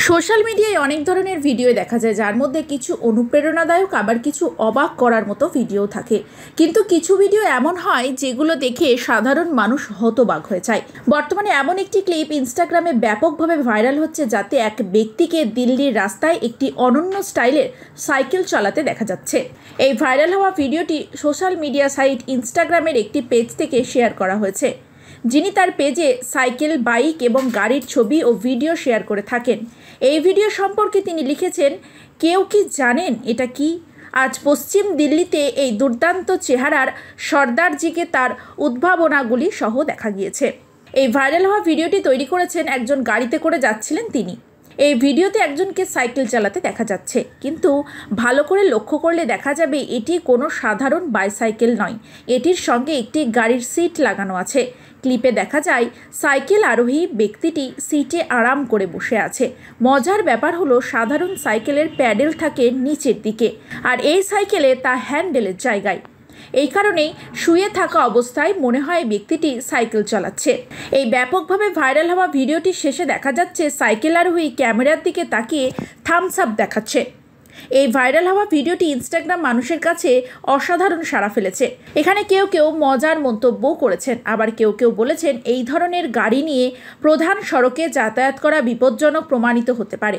Social মিডিয়ায় অনেক ধরনের ভিডিও দেখা যায়, যার মধ্যে কিছু অনুপ্রেরণাদায়ক আবার কিছু অবাক করার মতো ভিডিও থাকে। কিন্তু কিছু ভিডিও এমন হয় যেগুলো দেখে সাধারণ মানুষ হতবাক হয়ে যায়। বর্তমানে এমন একটি ক্লিপ ইনস্টাগ্রামে ব্যাপকভাবে ভাইরাল হচ্ছে, যাতে এক ব্যক্তিকে দিল্লির রাস্তায় একটি অনন্য স্টাইলের সাইকেল চালাতে দেখা যাচ্ছে। এই ভাইরাল হওয়া ভিডিওটি সোশ্যাল মিডিয়া সাইট ইনস্টাগ্রামের একটি পেজ থেকে শেয়ার করা হয়েছে, যিনি তার পেজে সাইকেল, বাইক এবং গাড়ির ছবি ও ভিডিও শেয়ার করে থাকেন। এই ভিডিও সম্পর্কে তিনি লিখেছেন, কেউ কি জানেন এটা কি? আজ পশ্চিম দিল্লিতে এই দুর্দান্ত চেহারার সর্দারজিকে তার উদ্ভাবনাগুলি সহ দেখা গিয়েছে। এই ভাইরাল হওয়া ভিডিওটি তৈরি করেছেন একজন গাড়িতে করে যাচ্ছিলেন তিনি। এই ভিডিওতে একজনকে সাইকেল চালাতে দেখা যাচ্ছে, কিন্তু ভালো করে লক্ষ্য করলে দেখা যাবে এটি কোনো সাধারণ বাইসাইকেল নয়, এটির সঙ্গে একটি গাড়ির সিট লাগানো আছে। ক্লিপে দেখা যায় সাইকেল আরোহী ব্যক্তিটি সিটে আরাম করে বসে আছে। মজার ব্যাপার হলো, সাধারণ সাইকেলের প্যাডেল থাকে নিচের দিকে, আর এই সাইকেলে তা হ্যান্ডেলের জায়গায়। এই কারণেই শুয়ে থাকা অবস্থায় মনে হয় ব্যক্তিটি সাইকেল চালাচ্ছে। এই ব্যাপকভাবে ভাইরাল হওয়া ভিডিওটি শেষে দেখা যাচ্ছে সাইকেল আরোহী ক্যামেরার দিকে তাকিয়ে থামস আপ দেখাচ্ছে। এই ভাইরাল হওয়া ভিডিওটি ইনস্টাগ্রাম মানুষের কাছে অসাধারণ সাড়া ফেলেছে। এখানে কেউ কেউ মজার মন্তব্য করেছেন, আবার কেউ কেউ বলেছেন এই ধরনের গাড়ি নিয়ে প্রধান সড়কে যাতায়াত করা বিপজ্জনক প্রমাণিত হতে পারে।